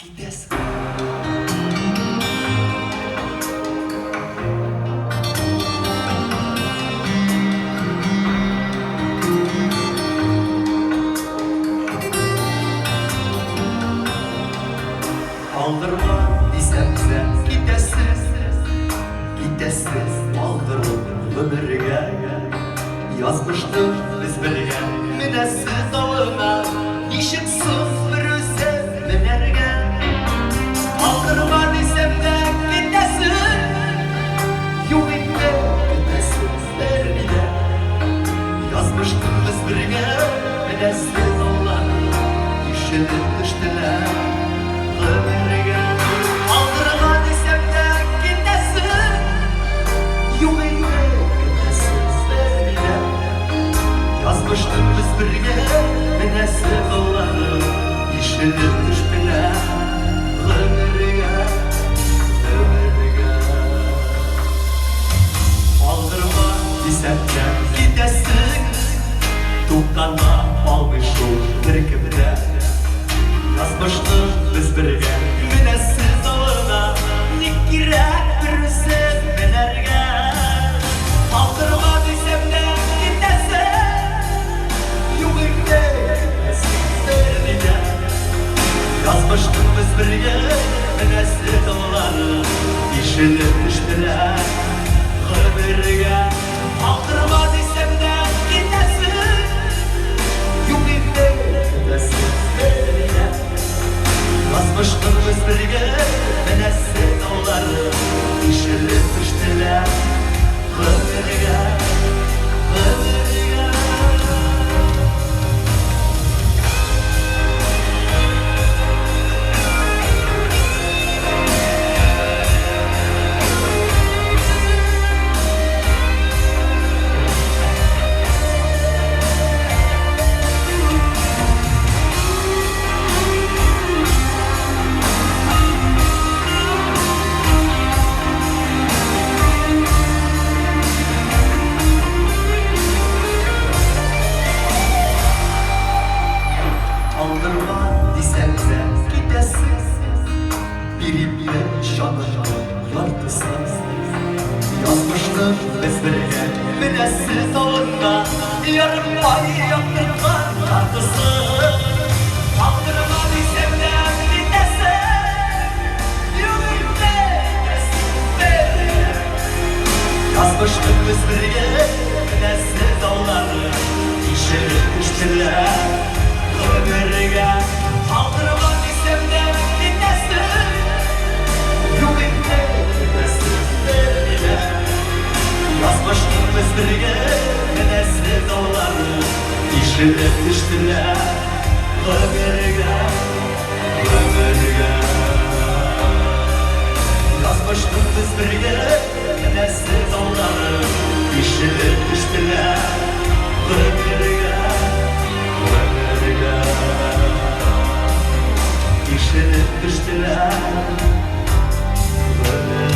gidesin. Aldırma desem de gidesin, gidesin aldırıp ömürge. Yazmıştık biz birge minesiz dağına, nişiksiz bir özü minerge. Aldırma desem de gidesin, yok etme gidesin derine. Yazmıştık biz birge minesiz dağına, nişiksiz düştüler ömürge. Aldırma desem de gidesin, yok etme gidesin derine. Yazmıştık biz birge minesiz dağları, işidir düştüler ömürge, ömürge. Aldırma desem de gidesin, tuğkanma almış ol bir kimde. Yazmıştık biz birge minesiz dağına, ne gerek bir söz minerge. Aldırma desem de gidesin, yok etme gidesin derine. Yazmıştık biz birge minesiz dağları, işidir düştüler ömürge. Aldırma desem de gidesin, yok etme gidesin derine. Yazmıştık biz birge minesiz dağları, işidir düştüler ömürge, ömürge. Aldırma desem de gidesin, birimle şanına yartısın. Yazmıştık biz birge minesiz dağına, yarım pay yaptırma tartısın. Aldırma desem de gidesin, yok etme gidesin derine. Yazmıştık biz birge minesiz dağları, işidir düştüler ömürge. Aldırma desem de gidesin, yok etme gidesin derine. Yazmıştık biz birge minesiz dağları, işidir düştüler ömürge, ömürge. Yazmıştık biz birge minesiz dağları, işidir düştüler ömürge, ömürge. İşidir düştüler ömürge.